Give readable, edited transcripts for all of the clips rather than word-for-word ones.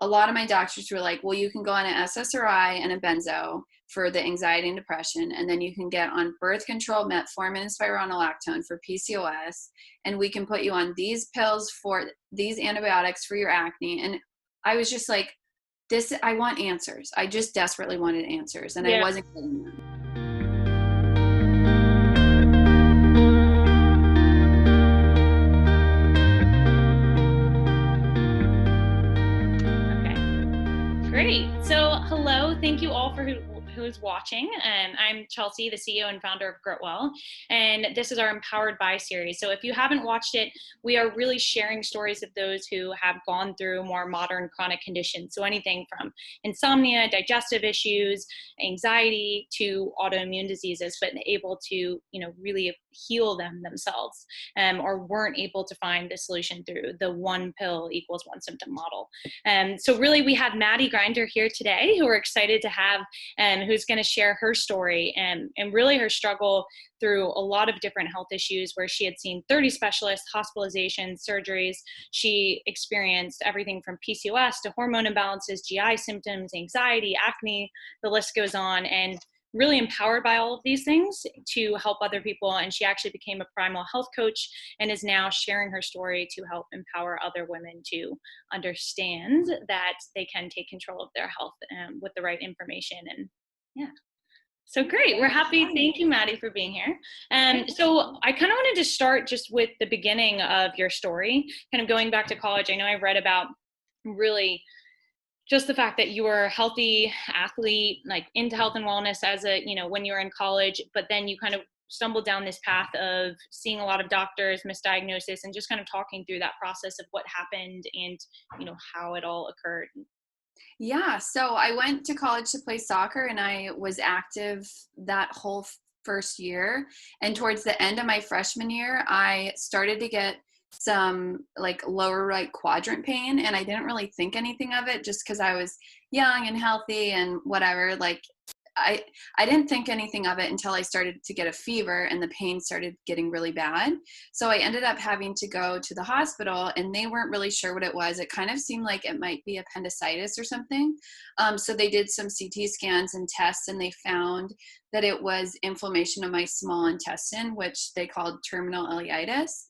a lot of my doctors were like, well, you can go on an SSRI and a benzo for the anxiety and depression, and then you can get on birth control, metformin and spironolactone for PCOS, and we can put you on these pills for these antibiotics for your acne. And I was just like, I want answers. I just desperately wanted answers, and I wasn't getting them. Great. So hello, thank you all for who's watching. I'm Chelsea, the CEO and founder of Gritwell, and this is our Empowered By series. So if you haven't watched it, we are really sharing stories of those who have gone through more modern chronic conditions. So anything from insomnia, digestive issues, anxiety, to autoimmune diseases, but able to, really heal them themselves, or weren't able to find the solution through the one pill equals one symptom model. So really we have Maddie here today, who we're excited to have, who's going to share her story and really her struggle through a lot of different health issues, where she had seen 30 specialists, hospitalizations, surgeries. She experienced everything from PCOS to hormone imbalances, GI symptoms, anxiety, acne, the list goes on, and really empowered by all of these things to help other people. And she actually became a primal health coach and is now sharing her story to help empower other women to understand that they can take control of their health with the right information. And so great. We're happy. Thank you, Maddie, for being here. So I kind of wanted to start just with the beginning of your story, kind of going back to college. I know I've read about really just the fact that you were a healthy athlete, like into health and wellness as when you were in college, but then you kind of stumbled down this path of seeing a lot of doctors, misdiagnosis, and just kind of talking through that process of what happened and, how it all occurred. Yeah. So I went to college to play soccer, and I was active that whole first year. And towards the end of my freshman year, I started to get some like lower right quadrant pain, and I didn't really think anything of it just because I was young and healthy and whatever. Like I didn't think anything of it until I started to get a fever and the pain started getting really bad. So I ended up having to go to the hospital, and they weren't really sure what it was. It kind of seemed like it might be appendicitis or something. So they did some CT scans and tests, and they found that it was inflammation of my small intestine, which they called terminal ileitis,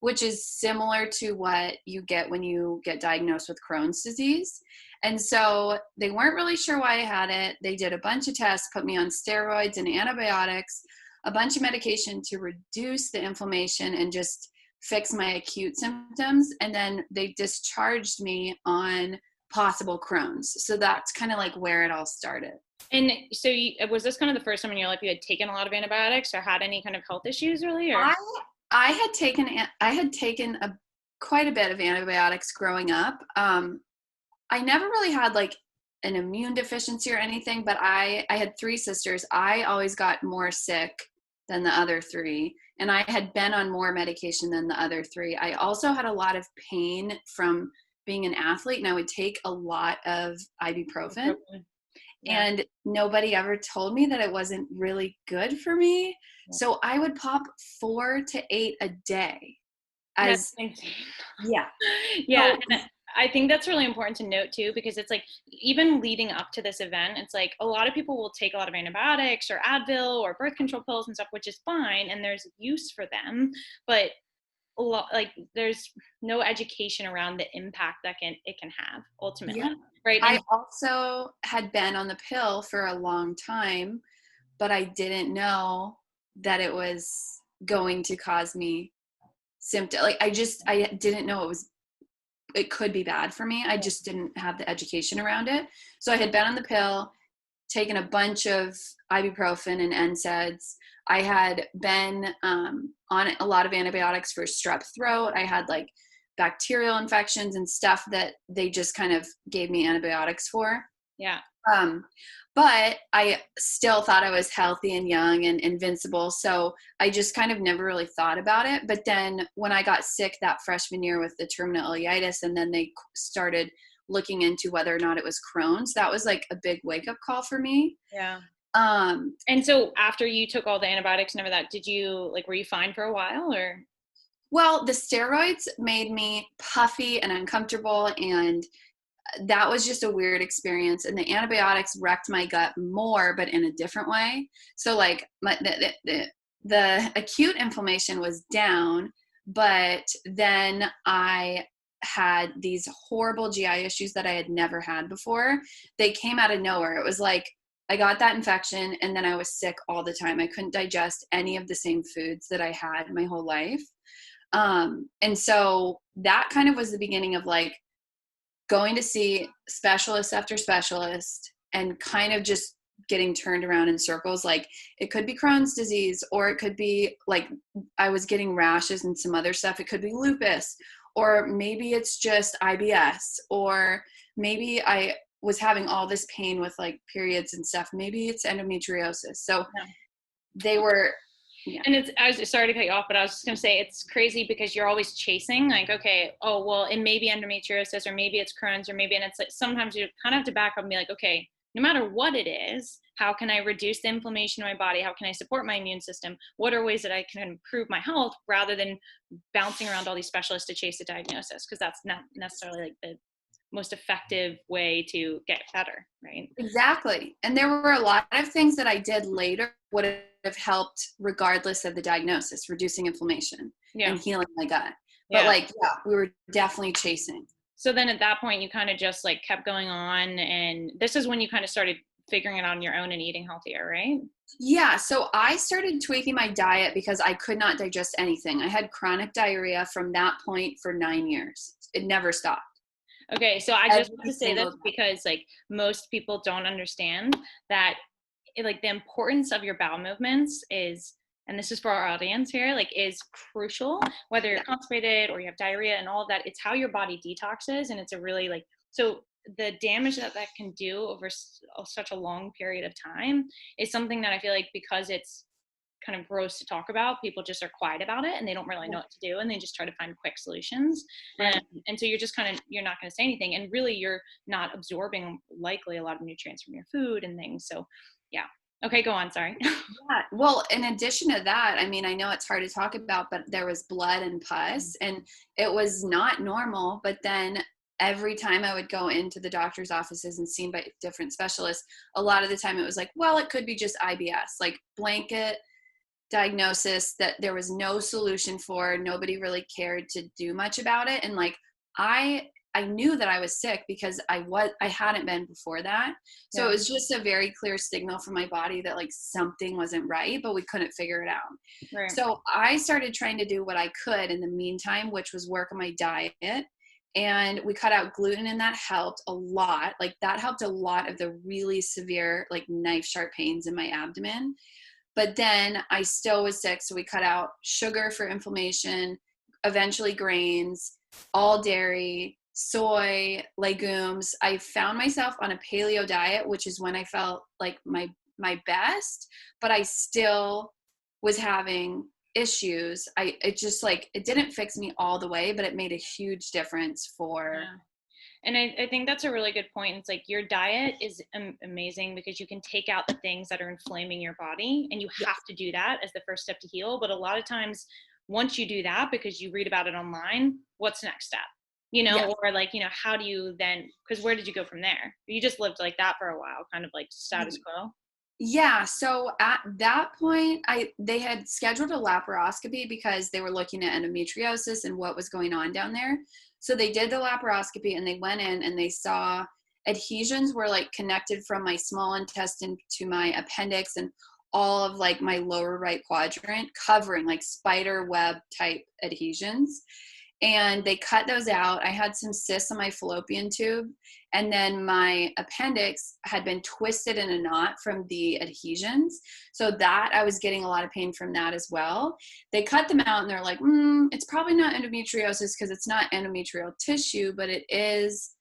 which is similar to what you get when you get diagnosed with Crohn's disease. And so they weren't really sure why I had it. They did a bunch of tests, put me on steroids and antibiotics, a bunch of medication to reduce the inflammation and just fix my acute symptoms. And then they discharged me on possible Crohn's. So that's kind of like where it all started. And so was this kind of the first time in your life you had taken a lot of antibiotics or had any kind of health issues really? Or? I had taken quite a bit of antibiotics growing up. I never really had like an immune deficiency or anything, but I had three sisters. I always got more sick than the other three, and I had been on more medication than the other three. I also had a lot of pain from being an athlete, and I would take a lot of ibuprofen. Yeah. And nobody ever told me that it wasn't really good for me. Yeah. So I would pop 4 to 8 a day. Yeah. So, and I think that's really important to note too, because it's like, even leading up to this event, it's like a lot of people will take a lot of antibiotics or Advil or birth control pills and stuff, which is fine. And there's use for them, but there's no education around the impact that it can have ultimately. Yeah. Right. I also had been on the pill for a long time, but I didn't know that it was going to cause me symptoms. Like I didn't know it could be bad for me. I just didn't have the education around it. So I had been on the pill, taken a bunch of ibuprofen and NSAIDs. I had been on a lot of antibiotics for strep throat. I had like bacterial infections and stuff that they just kind of gave me antibiotics for. Yeah. But I still thought I was healthy and young and invincible. So I just kind of never really thought about it. But then when I got sick that freshman year with the terminal ileitis, and then they started looking into whether or not it was Crohn's, that was like a big wake-up call for me. Yeah. And so after you took all the antibiotics and everything, were you fine for a while or? Well, the steroids made me puffy and uncomfortable, and that was just a weird experience. And the antibiotics wrecked my gut more, but in a different way. So like the acute inflammation was down, but then I had these horrible GI issues that I had never had before. They came out of nowhere. It was like I got that infection and then I was sick all the time. I couldn't digest any of the same foods that I had my whole life. And so that kind of was the beginning of like going to see specialist after specialist and kind of just getting turned around in circles. Like it could be Crohn's disease, or it could be like I was getting rashes and some other stuff. It could be lupus, or maybe it's just IBS, or maybe I was having all this pain with like periods and stuff. Maybe it's endometriosis. So they were, yeah. And I was just sorry to cut you off, but I was just going to say it's crazy because you're always chasing like, okay, oh, well, it may be endometriosis, or maybe it's Crohn's, or maybe, and it's like, sometimes you kind of have to back up and be like, okay, no matter what it is, how can I reduce the inflammation in my body? How can I support my immune system? What are ways that I can improve my health rather than bouncing around all these specialists to chase a diagnosis? Because that's not necessarily like the most effective way to get better, right? Exactly. And there were a lot of things that I did later would have helped regardless of the diagnosis, reducing inflammation and healing my gut. But like, yeah, we were definitely chasing. So then at that point, you kind of just like kept going on, and this is when you kind of started figuring it out on your own and eating healthier, right? Yeah. So I started tweaking my diet because I could not digest anything. I had chronic diarrhea from that point for 9 years. It never stopped. Okay. So I just want to say this because like most people don't understand that like the importance of your bowel movements is, and this is for our audience here, like is crucial, whether you're constipated or you have diarrhea and all of that. It's how your body detoxes. And it's a really like, so the damage that can do over such a long period of time is something that I feel like, because it's kind of gross to talk about, people just are quiet about it and they don't really know what to do, and they just try to find quick solutions. Right. And so you're just kind of, you're not going to say anything, and really you're not absorbing likely a lot of nutrients from your food and things. So yeah. Okay, go on. Sorry. Yeah. Well, in addition to that, I mean, I know it's hard to talk about, but there was blood and pus, and it was not normal. But then every time I would go into the doctor's offices and seen by different specialists, a lot of the time it was like, well, it could be just IBS, like blanket diagnosis that there was no solution for. Nobody really cared to do much about it. And like, I knew that I was sick because I hadn't been before that. So it was just a very clear signal from my body that like something wasn't right, but we couldn't figure it out. Right. So I started trying to do what I could in the meantime, which was work on my diet. And we cut out gluten, and that helped a lot. Like that helped a lot of the really severe, like knife sharp pains in my abdomen. But then I still was sick. So we cut out sugar for inflammation, eventually grains, all dairy, soy, legumes. I found myself on a paleo diet, which is when I felt like my best, but I still was having issues. It just like, it didn't fix me all the way, but it made a huge difference for. Yeah. And I think that's a really good point. It's like your diet is amazing because you can take out the things that are inflaming your body, and you have to do that as the first step to heal. But a lot of times once you do that, because you read about it online, what's the next step? You know, or like, you know, how do you then, because where did you go from there? You just lived like that for a while, kind of like status quo. Yeah. So at that point, they had scheduled a laparoscopy because they were looking at endometriosis and what was going on down there. So they did the laparoscopy, and they went in and they saw adhesions were like connected from my small intestine to my appendix and all of like my lower right quadrant, covering like spider web type adhesions. And they cut those out. I had some cysts on my fallopian tube, and then my appendix had been twisted in a knot from the adhesions. So that I was getting a lot of pain from that as well. They cut them out, and they're like, it's probably not endometriosis because it's not endometrial tissue, but it is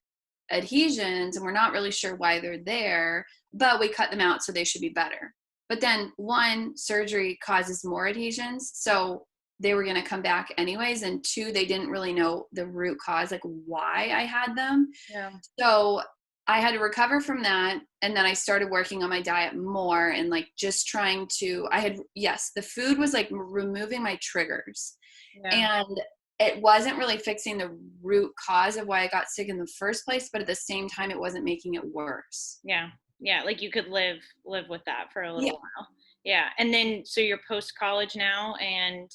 adhesions, and we're not really sure why they're there, but we cut them out, so they should be better. But then one, surgery causes more adhesions, so they were going to come back anyways. And two, they didn't really know the root cause, like why I had them. Yeah. So I had to recover from that. And then I started working on my diet more and like just trying to, the food was like removing my triggers. Yeah. And it wasn't really fixing the root cause of why I got sick in the first place, but at the same time, it wasn't making it worse. Yeah. Yeah. Like you could live with that for a Yeah. little while. Yeah. And then, so you're post college now, and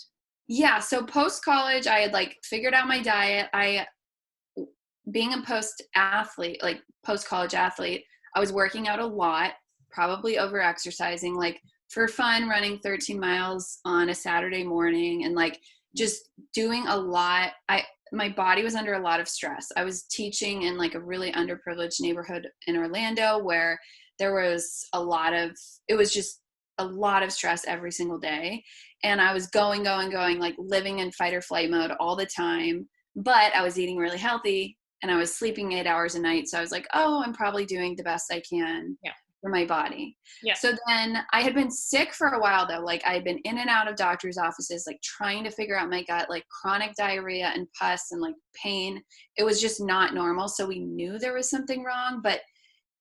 Yeah. So post college, I had like figured out my diet. Being a post college athlete, I was working out a lot, probably over exercising, like for fun, running 13 miles on a Saturday morning and like just doing a lot. My body was under a lot of stress. I was teaching in like a really underprivileged neighborhood in Orlando where there was it was just a lot of stress every single day. And I was going, like living in fight or flight mode all the time. But I was eating really healthy and I was sleeping 8 hours a night. So I was like, oh, I'm probably doing the best I can for my body. Yeah. So then I had been sick for a while though. Like I had been in and out of doctor's offices, like trying to figure out my gut, like chronic diarrhea and pus and like pain. It was just not normal. So we knew there was something wrong, but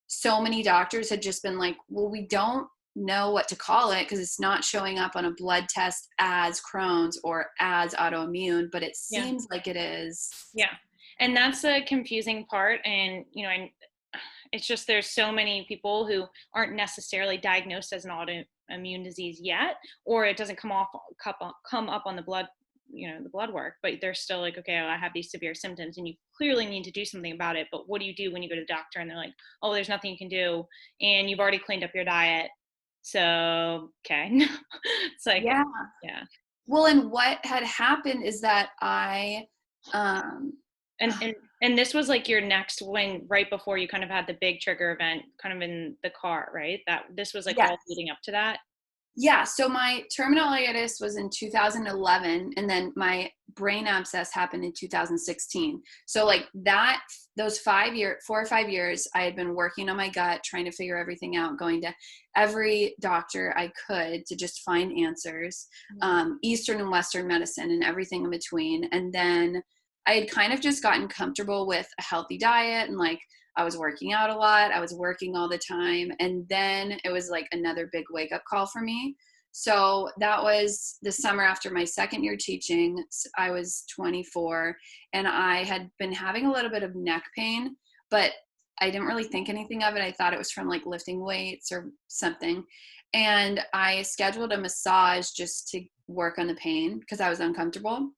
so many doctors had just been like, well, we don't know what to call it because it's not showing up on a blood test as Crohn's or as autoimmune, but it seems like it is. Yeah. And that's the confusing part. And, it's just, there's so many people who aren't necessarily diagnosed as an autoimmune disease yet, or it doesn't come up on the blood, the blood work, but they're still like, okay, I have these severe symptoms and you clearly need to do something about it. But what do you do when you go to the doctor and they're like, oh, there's nothing you can do and you've already cleaned up your diet? So, okay. It's like, yeah. Well, and what had happened is that and this was like your next when, right before you kind of had the big trigger event kind of in the car, right? That this was like all leading up to that. Yeah. So my terminal ileitis was in 2011 and then my brain abscess happened in 2016. So like those 4 or 5 years, I had been working on my gut, trying to figure everything out, going to every doctor I could to just find answers, Eastern and Western medicine and everything in between. And then I had kind of just gotten comfortable with a healthy diet and like I was working out a lot. I was working all the time. And then it was like another big wake up call for me. So that was the summer after my second year teaching. I was 24 and I had been having a little bit of neck pain, but I didn't really think anything of it. I thought it was from like lifting weights or something. And I scheduled a massage just to work on the pain because I was uncomfortable.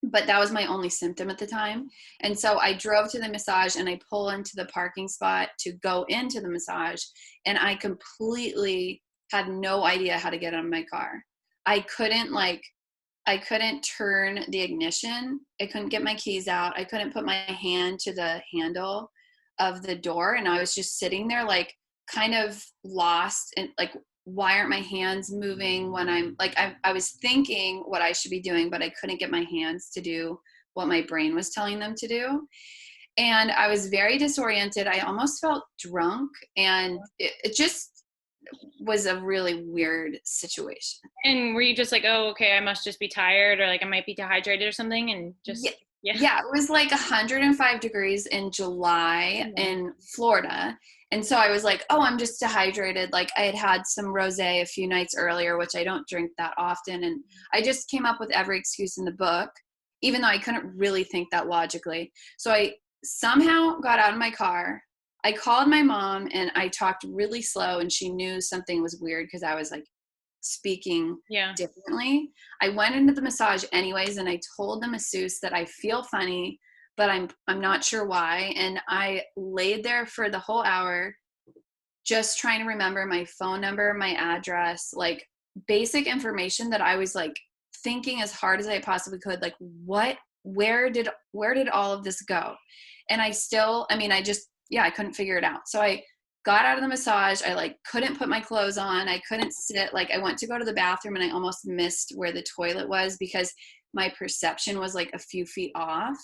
But that was my only symptom at the time. And so I drove to the massage and I pull into the parking spot to go into the massage. And I completely had no idea how to get out of my car. I couldn't turn the ignition. I couldn't get my keys out. I couldn't put my hand to the handle of the door. And I was just sitting there like kind of lost and like, why aren't my hands moving when I'm like, I was thinking what I should be doing, but I couldn't get my hands to do what my brain was telling them to do. And I was very disoriented. I almost felt drunk and it just was a really weird situation. And were you just like, oh, okay, I must just be tired or like I might be dehydrated or something and just Yeah, it was like 105 degrees in July in Florida. And so I was like, oh, I'm just dehydrated. Like I had some rosé a few nights earlier, which I don't drink that often. And I just came up with every excuse in the book, even though I couldn't really think that logically. So I somehow got out of my car. I called my mom and I talked really slow and she knew something was weird because I was like speaking differently. I went into the massage anyways and I told the masseuse that I feel funny, but I'm not sure why. And I laid there for the whole hour just trying to remember my phone number, my address, like basic information that I was like thinking as hard as I possibly could, like where did all of this go? And I couldn't figure it out. So I got out of the massage. I like couldn't put my clothes on. I couldn't sit. Like I went to go to the bathroom and I almost missed where the toilet was because my perception was like a few feet off.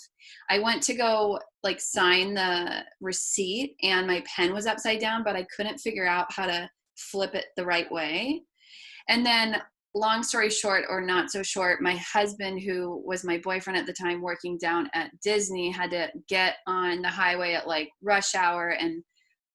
I went to go like sign the receipt and my pen was upside down, but I couldn't figure out how to flip it the right way. And then long story short, or not so short, my husband, who was my boyfriend at the time working down at Disney, had to get on the highway at like rush hour and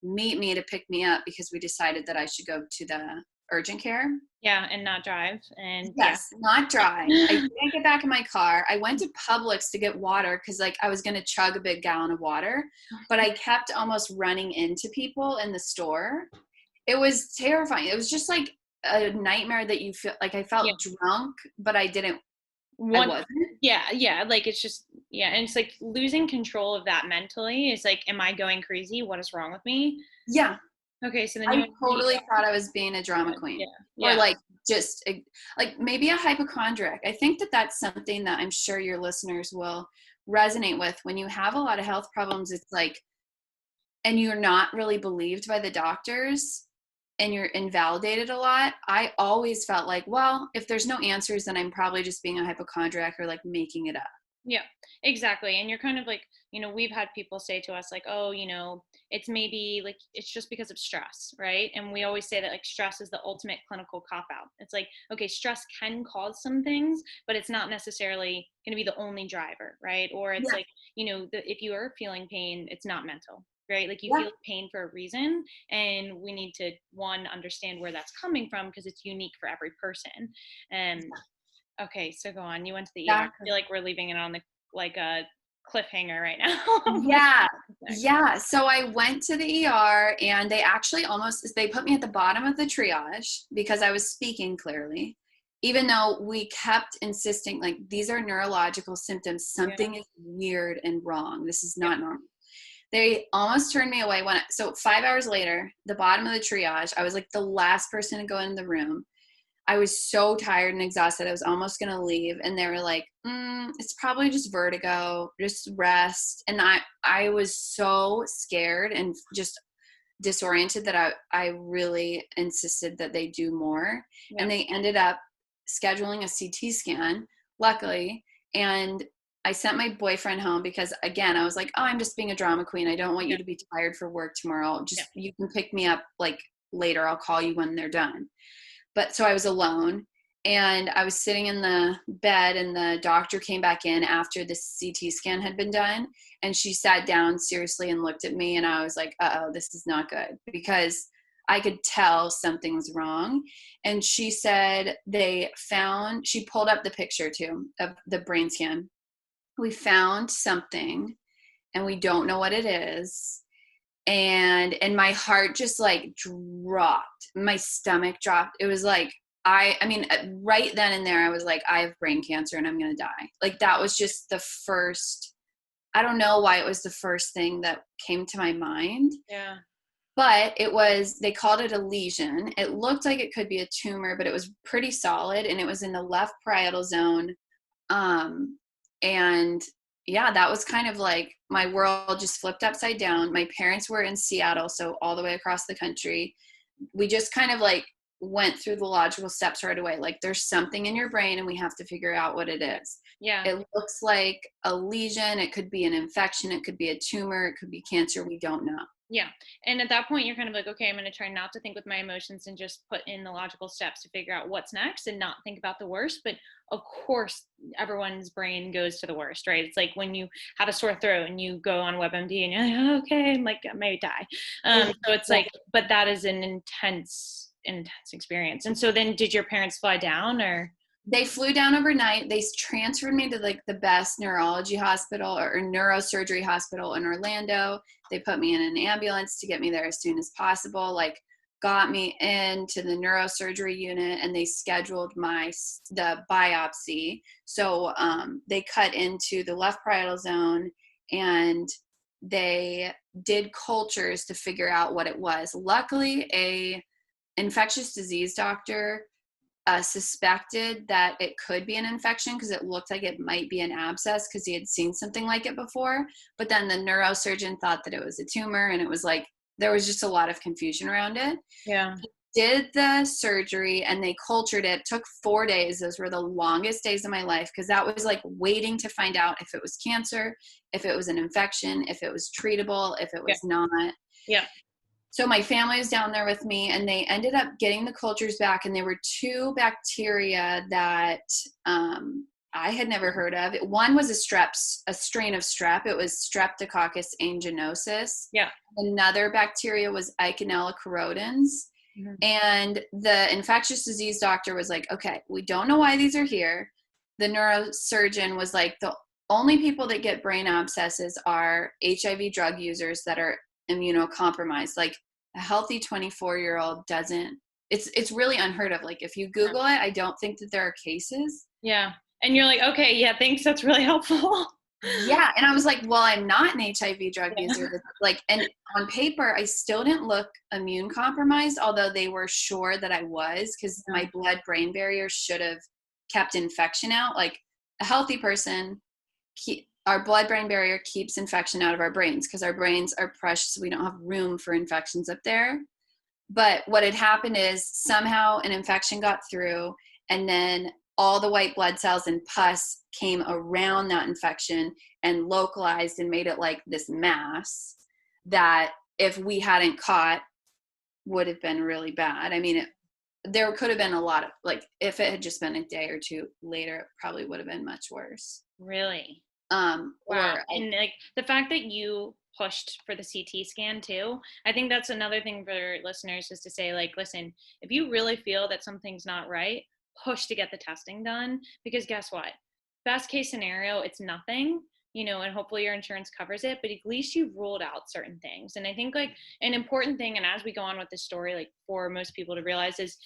meet me to pick me up because we decided that I should go to the urgent care. Yeah, and not drive. And yeah. Yes, not drive. I didn't get back in my car. I went to Publix to get water because like I was going to chug a big gallon of water, but I kept almost running into people in the store. It was terrifying. It was just like a nightmare that you feel like I Yeah. felt drunk, but I wasn't. Yeah, like it's just, yeah, and it's like losing control of that mentally is like, am I going crazy? What is wrong with me? Yeah. Okay, so then you I went to the totally thought I was being a drama yeah, queen or yeah, like just like maybe a hypochondriac. I think that that's something that I'm sure your listeners will resonate with when you have a lot of health problems. It's like, and you're not really believed by the doctors and you're invalidated a lot. I always felt like, well, if there's no answers, then I'm probably just being a hypochondriac or like making it up. yeah, exactly. And you're kind of like, we've had people say to us like, oh, it's maybe like, it's just because of stress, right? And we always say that like stress is the ultimate clinical cop out. It's like, okay, stress can cause some things, but it's not necessarily going to be the only driver, right? Or it's Yeah. like, if you are feeling pain, it's not mental, right? Like you Yeah. feel pain for a reason, and we need to understand where that's coming from because it's unique for every person. And okay, so go on. You went to the ER. I Exactly. feel like we're leaving it on the like a cliffhanger right now. Yeah. Yeah. So I went to the ER and they actually they put me at the bottom of the triage because I was speaking clearly, even though we kept insisting, like, these are neurological symptoms. Something is weird and wrong. This is not normal. They almost turned me away so 5 hours later, the bottom of the triage, I was like the last person to go in the room. I was so tired and exhausted. I was almost going to leave. And they were like, it's probably just vertigo, just rest. And I was so scared and just disoriented that I really insisted that they do more. Yeah. And they ended up scheduling a CT scan, luckily. And I sent my boyfriend home because, again, I was like, oh, I'm just being a drama queen. I don't want you to be tired for work tomorrow. You can pick me up like later. I'll call you when they're done. But so I was alone and I was sitting in the bed and the doctor came back in after the CT scan had been done. And she sat down seriously and looked at me and I was like, uh-oh, this is not good, because I could tell something was wrong. And she said she pulled up the picture too of the brain scan. We found something and we don't know what it is. And my heart just like dropped. My stomach dropped. It was like, I mean, right then and there, I was like, I have brain cancer and I'm going to die. Like that was just the first, I don't know why it was the first thing that came to my mind. Yeah. But they called it a lesion. It looked like it could be a tumor, but it was pretty solid and it was in the left parietal zone. And yeah, that was kind of like my world just flipped upside down. My parents were in Seattle, so all the way across the country. We just kind of like went through the logical steps right away. Like there's something in your brain and we have to figure out what it is. Yeah. It looks like a lesion. It could be an infection. It could be a tumor. It could be cancer. We don't know. Yeah. And at that point, you're kind of like, okay, I'm going to try not to think with my emotions and just put in the logical steps to figure out what's next and not think about the worst. But of course, everyone's brain goes to the worst, right? It's like when you have a sore throat and you go on WebMD and you're like, oh, okay, I'm like, I may die. So it's like, but that is an intense experience. And so then did your parents fly down or? They flew down overnight. They transferred me to like the best neurology hospital or neurosurgery hospital in Orlando. They put me in an ambulance to get me there as soon as possible, like got me into the neurosurgery unit, and they scheduled the biopsy. So they cut into the left parietal zone and they did cultures to figure out what it was. Luckily, a infectious disease doctor suspected that it could be an infection because it looked like it might be an abscess because he had seen something like it before. But then the neurosurgeon thought that it was a tumor, and it was like there was just a lot of confusion around it. Yeah. He did the surgery and they cultured it. It took 4 days. Those were the longest days of my life because that was like waiting to find out if it was cancer, if it was an infection, if it was treatable, if it was not. Yeah. So my family was down there with me, and they ended up getting the cultures back, and there were 2 bacteria that I had never heard of. One was a strain of strep. It was Streptococcus aeruginosus. Yeah. Another bacteria was Eikenella corrodens, Mhm. And the infectious disease doctor was like, okay, we don't know why these are here. The neurosurgeon was like, the only people that get brain abscesses are HIV drug users that are immunocompromised. Like a healthy 24-year-old doesn't, it's really unheard of. Like if you Google it, I don't think that there are cases. Yeah. And you're like, okay, yeah, thanks. That's really helpful. Yeah. And I was like, well, I'm not an HIV drug Yeah. user. Like, and on paper, I still didn't look immune compromised, although they were sure that I was, because my blood brain barrier should have kept infection out. Like a healthy person, our blood brain barrier keeps infection out of our brains because our brains are precious. We don't have room for infections up there. But what had happened is somehow an infection got through, and then all the white blood cells and pus came around that infection and localized and made it like this mass that if we hadn't caught would have been really bad. I mean, there could have been a lot of, like, if it had just been a day or two later, it probably would have been much worse. Really? Wow. And like the fact that you pushed for the CT scan too, I think that's another thing for listeners is to say, like, listen, if you really feel that something's not right, push to get the testing done, because guess what? Best case scenario, it's nothing, and hopefully your insurance covers it, but at least you've ruled out certain things. And I think like an important thing, and as we go on with this story, like for most people to realize is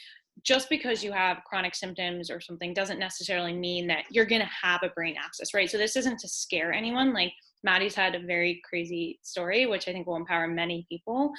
just because you have chronic symptoms or something doesn't necessarily mean that you're going to have a brain abscess, right? So this isn't to scare anyone. Like Maddie's had a very crazy story, which I think will empower many people.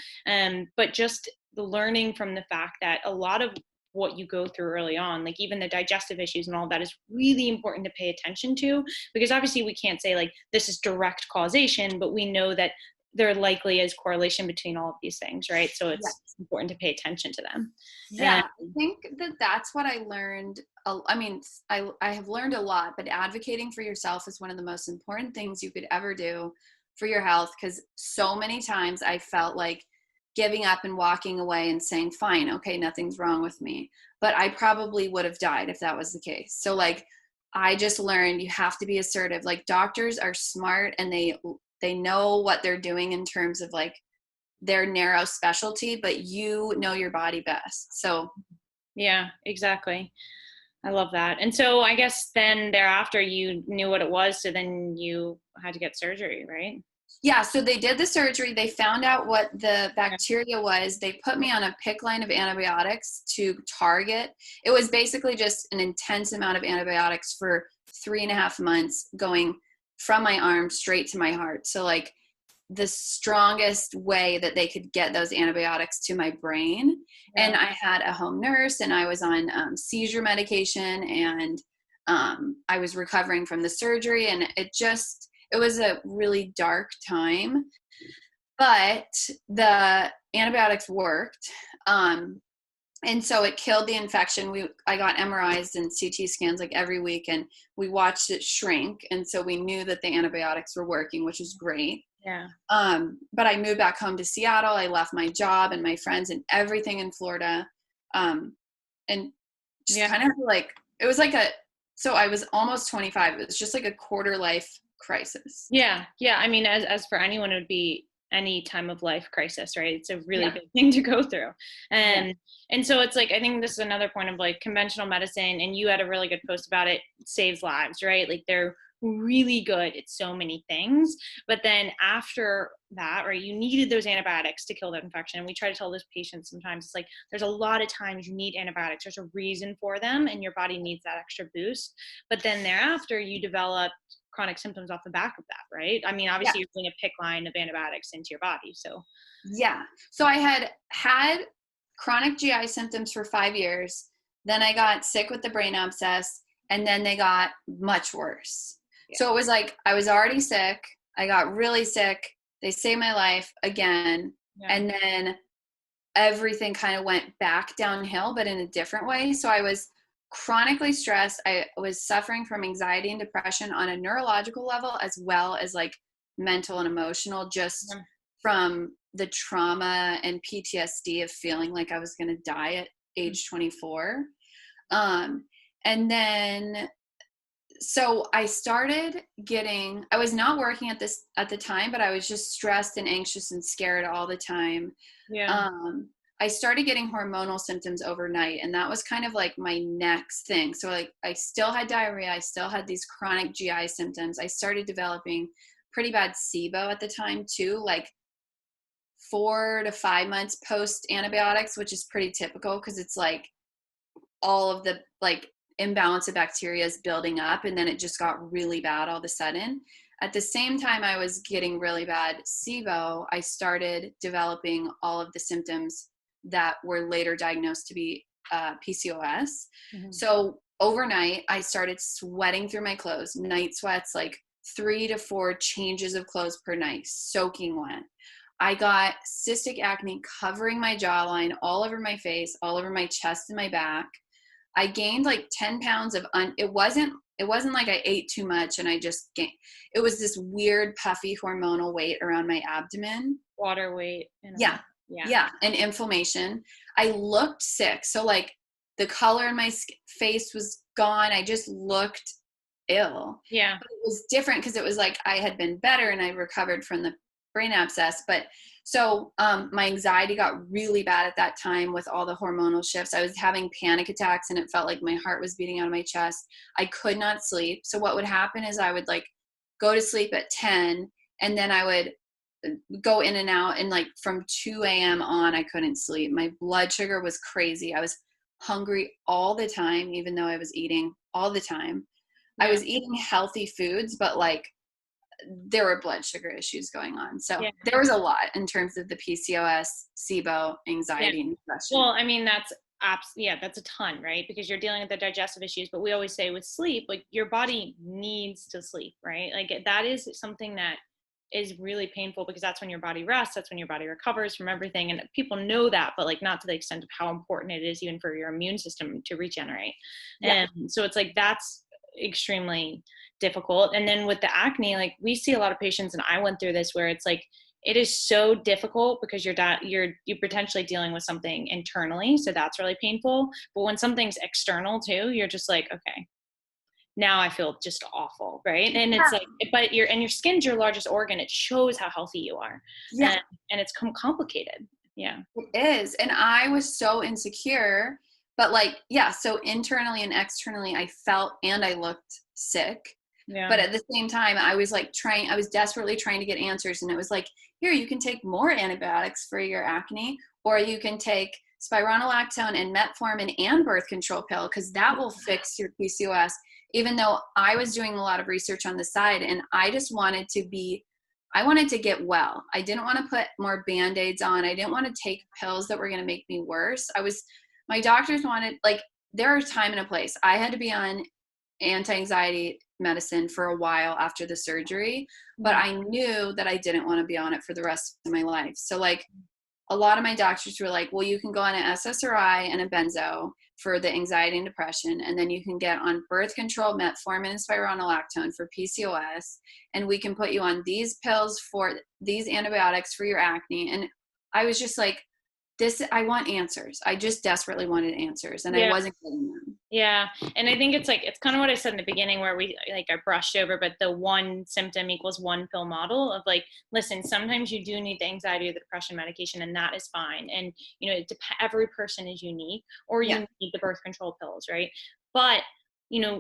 But just the learning from the fact that a lot of what you go through early on, like even the digestive issues and all that, is really important to pay attention to, because obviously we can't say like this is direct causation, but we know that there likely is correlation between all of these things, right? So it's important to pay attention to them. Yeah, I think that that's what I learned. I mean, I have learned a lot, but advocating for yourself is one of the most important things you could ever do for your health, because so many times I felt like giving up and walking away and saying, fine, okay, nothing's wrong with me. But I probably would have died if that was the case. So like, I just learned you have to be assertive. Like doctors are smart and they know what they're doing in terms of like their narrow specialty, but you know your body best. So yeah, exactly. I love that. And so I guess then thereafter you knew what it was, so then you had to get surgery, right? yeah, so they did the surgery. They found out what the bacteria was. They put me on a PICC line of antibiotics to target. It was basically just an intense amount of antibiotics for 3.5 months, going from my arm straight to my heart. So like the strongest way that they could get those antibiotics to my brain. Yeah. And I had a home nurse, and I was on seizure medication, and I was recovering from the surgery, and it was a really dark time, but the antibiotics worked. And so it killed the infection. I got MRIs and CT scans like every week, and we watched it shrink. And so we knew that the antibiotics were working, which is great. Yeah. But I moved back home to Seattle. I left my job and my friends and everything in Florida. And just kind of like, it was like so I was almost 25. It was just like a quarter life crisis. Yeah. Yeah. I mean, as for anyone, it would be any time of life crisis, right? It's a really big thing to go through. And so it's like, I think this is another point of like conventional medicine, and you had a really good post about it, saves lives, right? Like they're really good at so many things, but then after that, right, you needed those antibiotics to kill that infection. And we try to tell those patients sometimes, it's like there's a lot of times you need antibiotics, there's a reason for them, and your body needs that extra boost. But then thereafter you develop chronic symptoms off the back of that, right? I mean, obviously you're putting a PICC line of antibiotics into your body. So so I had chronic GI symptoms for 5 years. Then I got sick with the brain abscess, and then they got much worse. So it was like I was already sick, I got really sick, they saved my life again, and then everything kind of went back downhill, but in a different way. So I was chronically stressed. I was suffering from anxiety and depression on a neurological level, as well as like mental and emotional, just from the trauma and PTSD of feeling like I was going to die at age 24. And then so I started I was not working at the time, but I was just stressed and anxious and scared all the time. I I started getting hormonal symptoms overnight, and that was kind of like my next thing. So like I still had diarrhea, I still had these chronic GI symptoms. I started developing pretty bad SIBO at the time too, like 4 to 5 months post antibiotics, which is pretty typical because it's like all of the like imbalance of bacteria is building up, and then it just got really bad all of a sudden. At the same time I was getting really bad SIBO, I started developing all of the symptoms that were later diagnosed to be PCOS. Mm-hmm. So overnight I started sweating through my clothes, night sweats, like 3 to 4 changes of clothes per night, soaking wet. I got cystic acne covering my jawline, all over my face, all over my chest and my back. I gained like 10 pounds of, it wasn't like I ate too much and I just gained, it was this weird puffy hormonal weight around my abdomen. Water weight. Yeah. And inflammation. I looked sick. So like the color in my face was gone. I just looked ill. Yeah. But it was different because it was like I had been better and I recovered from the brain abscess. But so my anxiety got really bad at that time with all the hormonal shifts. I was having panic attacks and it felt like my heart was beating out of my chest. I could not sleep. So what would happen is I would like go to sleep at 10 and then I would go in and out, and like from 2 a.m. on, I couldn't sleep. My blood sugar was crazy. I was hungry all the time, even though I was eating all the time. Yeah. I was eating healthy foods, but like there were blood sugar issues going on. So there was a lot in terms of the PCOS, SIBO, anxiety, and depression. Well, I mean, that's a ton, right? Because you're dealing with the digestive issues, but we always say with sleep, like your body needs to sleep, right? Like that is something that is really painful because that's when your body rests. That's when your body recovers from everything. And people know that, but like not to the extent of how important it is even for your immune system to regenerate. Yeah. And so it's like, that's extremely difficult. And then with the acne, like we see a lot of patients, and I went through this, where it's like, it is so difficult because you're potentially dealing with something internally. So that's really painful. But when something's external too, you're just like, okay, now I feel just awful. Right. And it's like, but your skin's your largest organ. It shows how healthy you are. Yeah. And it's complicated. Yeah. It is. And I was so insecure, but like, yeah. So internally and externally, I felt and I looked sick. Yeah. But at the same time, I was desperately trying to get answers. And it was like, here, you can take more antibiotics for your acne, or you can take spironolactone and metformin and birth control pill, because that will fix your PCOS. Even though I was doing a lot of research on the side, and I just wanted to get well. I didn't want to put more Band-Aids on. I didn't want to take pills that were going to make me worse. My doctors wanted, like, there are a time and a place. I had to be on anti-anxiety medicine for a while after the surgery, but I knew that I didn't want to be on it for the rest of my life. So like a lot of my doctors were like, well, you can go on an SSRI and a benzo for the anxiety and depression, and then you can get on birth control, metformin and spironolactone for PCOS, and we can put you on these pills for these antibiotics for your acne. And I was just like, I want answers. I just desperately wanted answers, and I wasn't getting them. Yeah. And I think it's kind of what I said in the beginning, where I brushed over, but the one symptom equals one pill model of like, listen, sometimes you do need the anxiety or the depression medication, and that is fine. And, every person is unique, or you need the birth control pills, right? But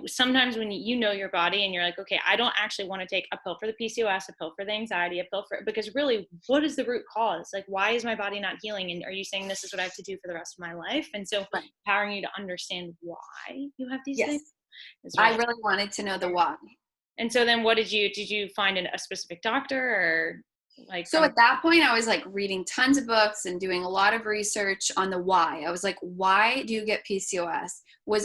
sometimes when you know your body and you're like, okay, I don't actually want to take a pill for the PCOS, a pill for the anxiety, a pill for, because really, what is the root cause? Like, why is my body not healing? And are you saying this is what I have to do for the rest of my life? And so empowering you to understand why you have these things. I really wanted to know the why. And so then did you find a specific doctor, or like? So at that point I was like reading tons of books and doing a lot of research on the why. I was like, why do you get PCOS?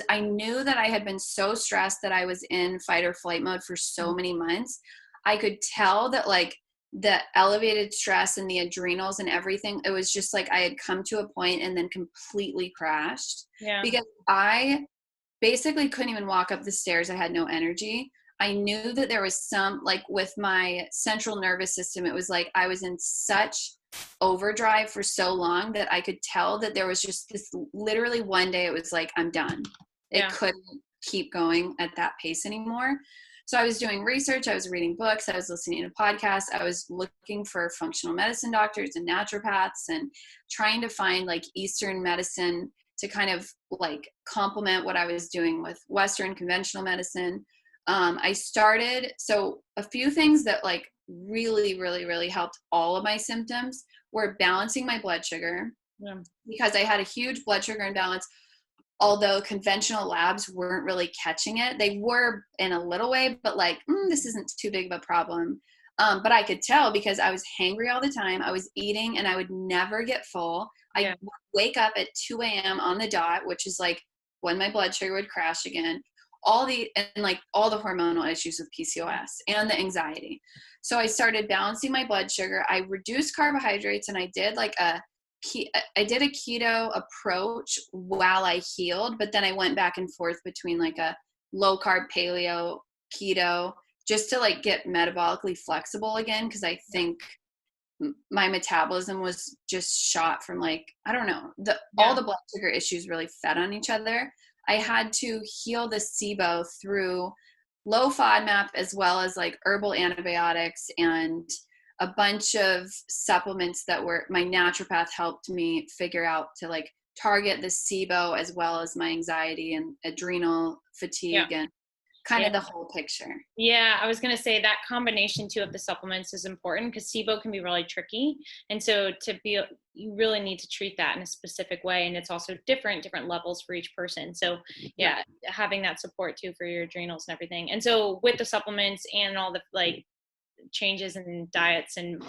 I knew that I had been so stressed that I was in fight or flight mode for so many months. I could tell that like the elevated stress and the adrenals and everything, it was just like I had come to a point and then completely crashed. Yeah. Because I basically couldn't even walk up the stairs. I had no energy. I knew that there was some, like with my central nervous system, it was like I was in such overdrive for so long that I could tell that there was just this, literally one day it was like, I'm done. It couldn't keep going at that pace anymore. So I was doing research, I was reading books, I was listening to podcasts, I was looking for functional medicine doctors and naturopaths and trying to find like Eastern medicine to kind of like complement what I was doing with Western conventional medicine. So a few things that like really, really, really helped all of my symptoms were balancing my blood sugar, because I had a huge blood sugar imbalance. Although conventional labs weren't really catching it, they were in a little way, but like, this isn't too big of a problem. But I could tell because I was hangry all the time. I was eating and I would never get full. I would wake up at 2 a.m. on the dot, which is like when my blood sugar would crash again. All the hormonal issues with PCOS and the anxiety. So I started balancing my blood sugar. I reduced carbohydrates and I did a keto approach while I healed, but then I went back and forth between like a low carb paleo keto just to like get metabolically flexible again. Cause I think my metabolism was just shot from like, I don't know, all the blood sugar issues really fed on each other. I had to heal the SIBO through low FODMAP as well as like herbal antibiotics and a bunch of supplements that my naturopath helped me figure out to like target the SIBO as well as my anxiety and adrenal fatigue and kind of the whole picture. Yeah, I was going to say that combination too of the supplements is important because SIBO can be really tricky. And so you really need to treat that in a specific way. And it's also different levels for each person. So having that support too for your adrenals and everything. And so with the supplements and all the like changes in diets and,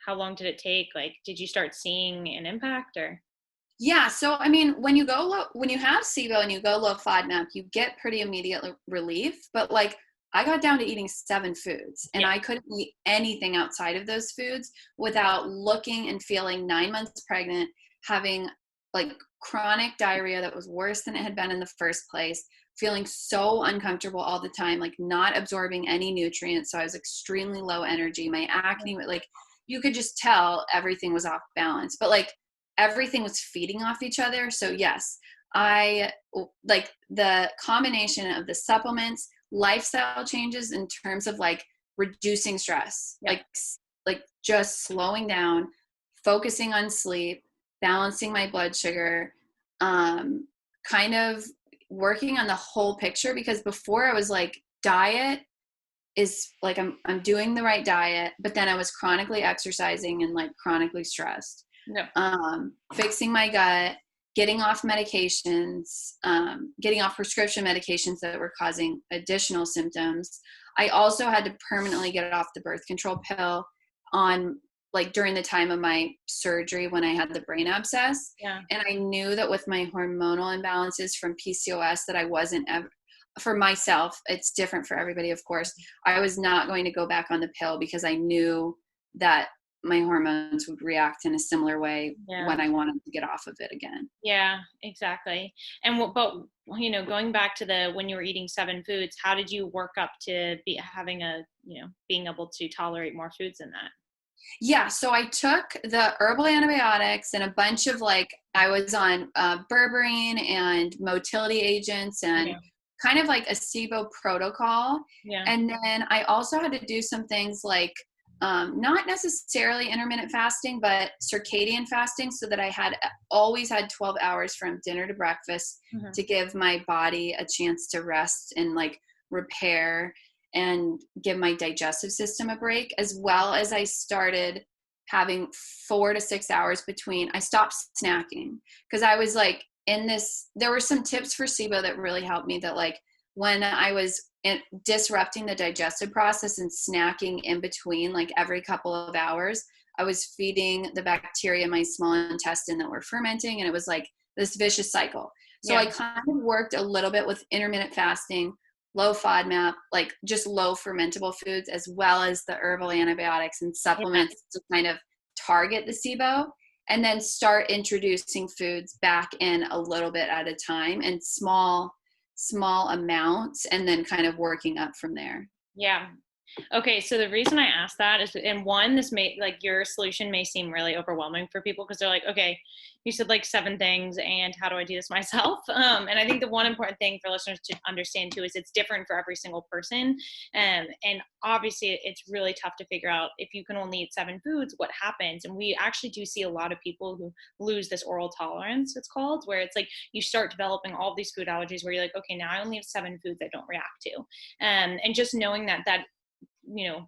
how long did it take? Like, did you start seeing an impact or? Yeah. So, I mean, when you have SIBO and you go low FODMAP, you get pretty immediate relief, but like I got down to eating 7 foods and I couldn't eat anything outside of those foods without looking and feeling 9 months pregnant, having like chronic diarrhea that was worse than it had been in the first place, feeling so uncomfortable all the time, like not absorbing any nutrients. So I was extremely low energy. My acne, like you could just tell everything was off balance, but like everything was feeding off each other. So yes, I like the combination of the supplements, lifestyle changes in terms of like reducing stress, like just slowing down, focusing on sleep, balancing my blood sugar, kind of working on the whole picture. Because before I was like, diet is like, I'm doing the right diet, but then I was chronically exercising and like chronically stressed. Fixing my gut, getting off medications, getting off prescription medications that were causing additional symptoms. I also had to permanently get off the birth control pill during the time of my surgery when I had the brain abscess. And I knew that with my hormonal imbalances from PCOS that I wasn't ever, for myself, it's different for everybody, of course, I was not going to go back on the pill because I knew that my hormones would react in a similar way when I wanted to get off of it again. Yeah, exactly. And but going back to when you were eating 7 foods, how did you work up to being able to tolerate more foods than that? Yeah, so I took the herbal antibiotics and a bunch of I was on berberine and motility agents and kind of like a SIBO protocol. And then I also had to do some things like not necessarily intermittent fasting, but circadian fasting, so that I always had 12 hours from dinner to breakfast to give my body a chance to rest and repair and give my digestive system a break, as well as I started having 4 to 6 hours between. I stopped snacking because I was there were some tips for SIBO that really helped me, that when I was disrupting the digestive process and snacking in between, every couple of hours, I was feeding the bacteria in my small intestine that were fermenting, and it was this vicious cycle. So I kind of worked a little bit with intermittent fasting, low FODMAP, just low fermentable foods, as well as the herbal antibiotics and supplements to kind of target the SIBO, and then start introducing foods back in a little bit at a time and small amounts, and then kind of working up from there. Yeah. Okay, so the reason I asked that is, and one, this may, like, your solution may seem really overwhelming for people because they're like, okay, you said like 7 things, and how do I do this myself? And I think the one important thing for listeners to understand too is it's different for every single person. And obviously, it's really tough to figure out if you can only eat 7 foods, what happens. And we actually do see a lot of people who lose this oral tolerance, it's called, where it's like you start developing all these food allergies where you're like, okay, now I only have 7 foods I don't react to. And just knowing that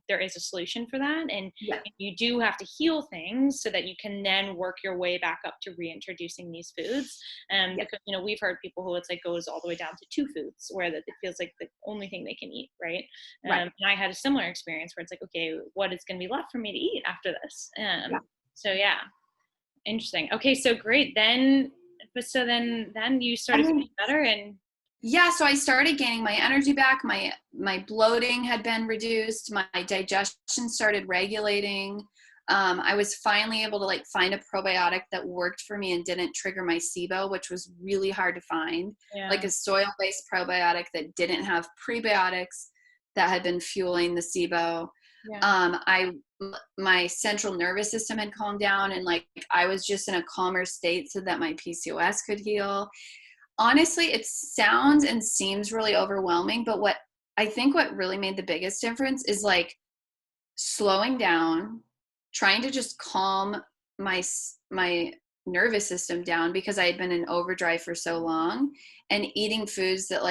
there is a solution for that, and Yeah. you do have to heal things so that you can then work your way back up to reintroducing these foods. Yeah. Because we've heard people who it's like goes all the way down to 2 foods where that it feels like the only thing they can eat, right? Right. And I had a similar experience where it's like, okay, what is going to be left for me to eat after this? Yeah. So yeah, interesting. Okay, so great. Then you started feeling better. And Yeah, so I started gaining my energy back. My bloating had been reduced. My digestion started regulating. I was finally able to find a probiotic that worked for me and didn't trigger my SIBO, which was really hard to find. yeah, Like a soil-based probiotic that didn't have prebiotics that had been fueling the SIBO. yeah, My central nervous system had calmed down, and I was just in a calmer state so that my PCOS could heal. Honestly, it sounds and seems really overwhelming, but what really made the biggest difference is slowing down, trying to just calm my nervous system down because I had been in overdrive for so long, and eating foods that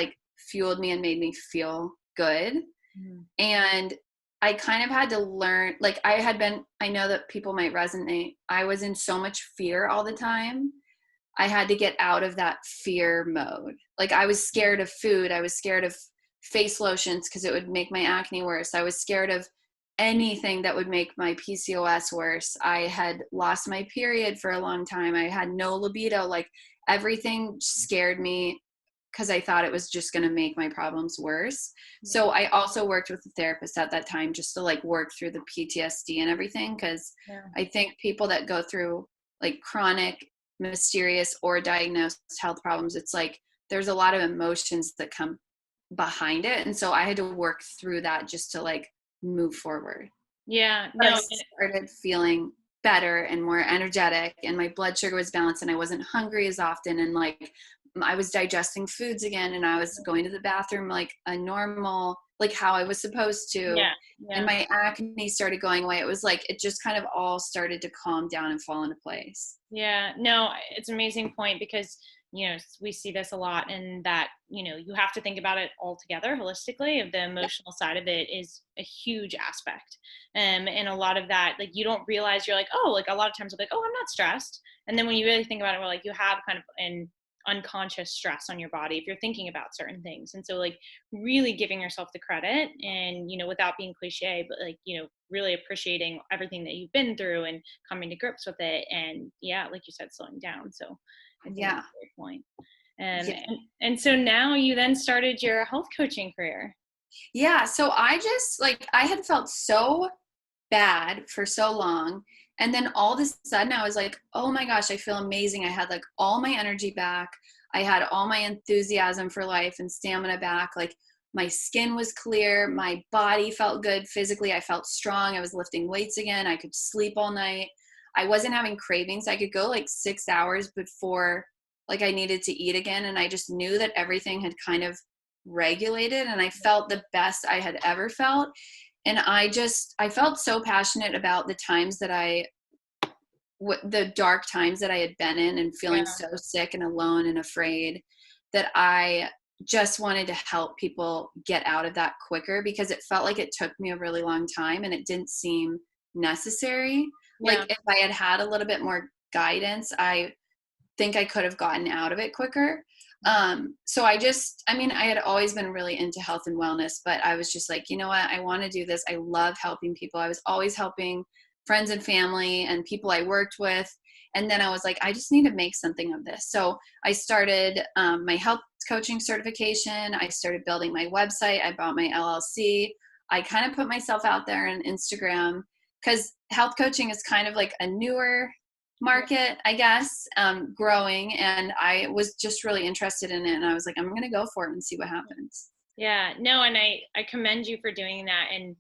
fueled me and made me feel good. mhm, And I kind of had to learn, I know that people might resonate. I was in so much fear all the time. I had to get out of that fear mode. I was scared of food. I was scared of face lotions because it would make my acne worse. I was scared of anything that would make my PCOS worse. I had lost my period for a long time. I had no libido. Everything scared me because I thought it was just going to make my problems worse. So I also worked with a therapist at that time just to work through the PTSD and everything, because yeah. I think people that go through chronic, mysterious, or diagnosed health problems, it's there's a lot of emotions that come behind it. And so I had to work through that just to move forward. Yeah, But I no, started feeling better and more energetic, and my blood sugar was balanced, and I wasn't hungry as often, and I was digesting foods again, and I was going to the bathroom like a normal, how I was supposed to. yeah, And yeah, my acne started going away. It was it just kind of all started to calm down and fall into place. yeah. No, it's an amazing point because, we see this a lot, and that, you have to think about it all together holistically. Of the emotional side of it is a huge aspect. And a lot of that, you don't realize, you're like, oh, a lot of times you're like, oh, I'm not stressed. And then when you really think about it, we're you have kind of an unconscious stress on your body if you're thinking about certain things. And so really giving yourself the credit, and without being cliche, but really appreciating everything that you've been through and coming to grips with it. And yeah, like you said, slowing down. So I think Yeah. that's a great point. um, Yeah. and so now you then started your health coaching career. Yeah. So I just I had felt so bad for so long. And then all of a sudden I was like, oh my gosh, I feel amazing. I had all my energy back. I had all my enthusiasm for life and stamina back. My skin was clear. My body felt good physically. I felt strong. I was lifting weights again. I could sleep all night. I wasn't having cravings. I could go 6 hours before I needed to eat again. And I just knew that everything had kind of regulated, and I felt the best I had ever felt. And I felt so passionate about the times that the dark times that I had been in, and feeling Yeah, so sick and alone and afraid, that I just wanted to help people get out of that quicker, because it felt like it took me a really long time and it didn't seem necessary. yeah, If I had had a little bit more guidance, I think I could have gotten out of it quicker. So I had always been really into health and wellness, but I was just you know what? I want to do this. I love helping people. I was always helping friends and family and people I worked with. And then I was I just need to make something of this. So I started my health coaching certification. I started building my website. I bought my LLC. I kind of put myself out there on Instagram, because health coaching is kind of a newer market, I guess, growing. And I was just really interested in it. And I was I'm going to go for it and see what happens. yeah. No, and I commend you for doing that. And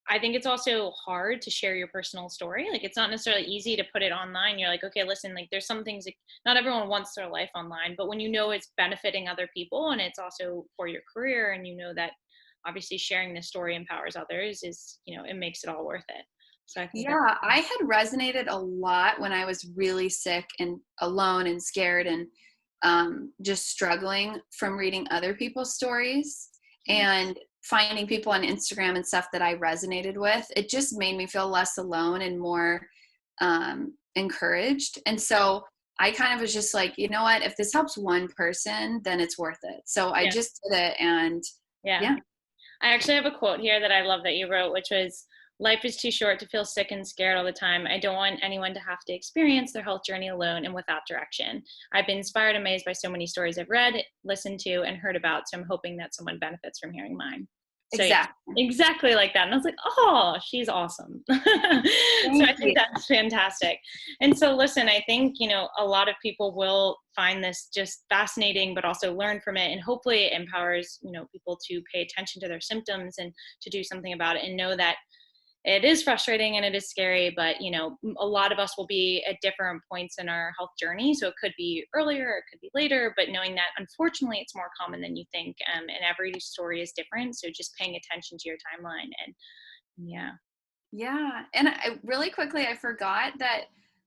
I think it's also hard to share your personal story. Like, it's not necessarily easy to put it online. You're like, okay, listen, like there's some things, like, not everyone wants their life online, but when you know it's benefiting other people and it's also for your career, and you know that obviously sharing this story empowers others, is, it makes it all worth it. So I think that, Yeah, I had resonated a lot when I was really sick and alone and scared and just struggling from reading other people's stories and finding people on Instagram and stuff that I resonated with. It just made me feel less alone and more encouraged. And so I kind of was just like, you know what, if this helps one person, then it's worth it. So I yeah, just did it. And yeah. yeah, I actually have a quote here that I love that you wrote, which was, "Life is too short to feel sick and scared all the time. I don't want anyone to have to experience their health journey alone and without direction. I've been inspired and amazed by so many stories I've read, listened to, and heard about. So I'm hoping that someone benefits from hearing mine." So yeah, exactly. exactly like that. And I was like, oh, she's awesome. So I Thank think you. that's fantastic. And so listen, I think, a lot of people will find this just fascinating, but also learn from it. And hopefully it empowers, people to pay attention to their symptoms and to do something about it, and know that it is frustrating and it is scary, but a lot of us will be at different points in our health journey. So it could be earlier, it could be later, but knowing that unfortunately it's more common than you think. And every story is different. So just paying attention to your timeline. And yeah. Yeah. And really quickly, I forgot that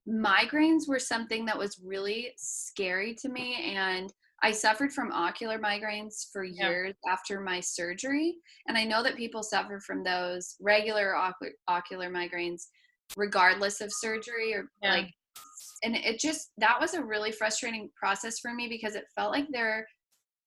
migraines were something that was really scary to me. And I suffered from ocular migraines for Yeah. years after my surgery. And I know that people suffer from those regular ocular migraines regardless of surgery or Yeah. like, and that was a really frustrating process for me because it felt like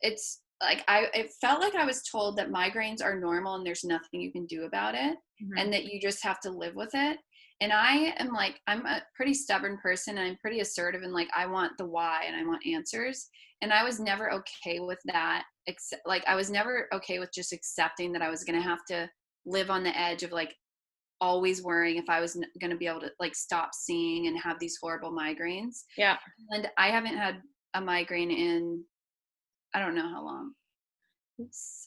it felt like I was told that migraines are normal and there's nothing you can do about it Hmm. and that you just have to live with it. And I am like, I'm a pretty stubborn person and I'm pretty assertive and like, I want the why and I want answers. And I was never okay with that. I was never okay with just accepting that I was going to have to live on the edge of like always worrying if I was going to be able to like stop seeing and have these horrible migraines. Yeah. And I haven't had a migraine in, I don't know how long,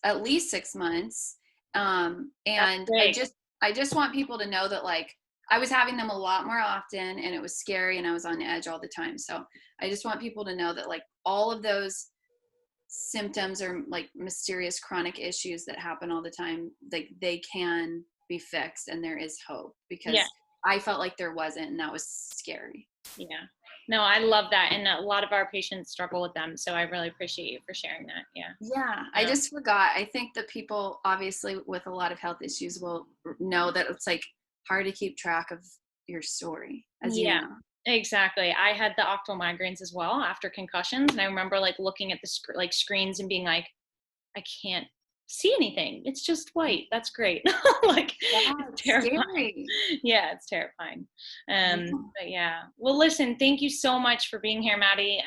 at least 6 months. That's And great. I just want people to know that like I was having them a lot more often and it was scary and I was on edge all the time. So I just want people to know that like all of those symptoms or like mysterious chronic issues that happen all the time, like they can be fixed and there is hope Yeah. because I felt like there wasn't and that was scary. Yeah. No, I love that. And a lot of our patients struggle with them. So I really appreciate you for sharing that. Yeah. Yeah, I just forgot. I think that people obviously with a lot of health issues will know that it's like hard to keep track of your story, as you Yeah, know. exactly. I had the octal migraines as well after concussions, and I remember like looking at the screens and being like, I can't see anything. It's just white. That's great. Like, Yeah, it's it's terrifying. scary. Yeah, it's terrifying. Yeah. But yeah. Well, listen, thank you so much for being here, Maddie.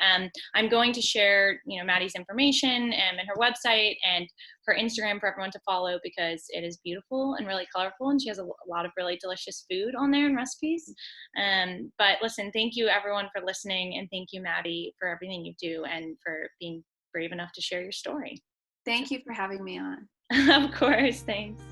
I'm going to share, Maddie's information and her website and her Instagram for everyone to follow, because it is beautiful and really colorful, and she has a lot of really delicious food on there and recipes. But listen, thank you everyone for listening, and thank you, Maddie, for everything you do and for being brave enough to share your story. Thank you for having me on. Of course. Thanks.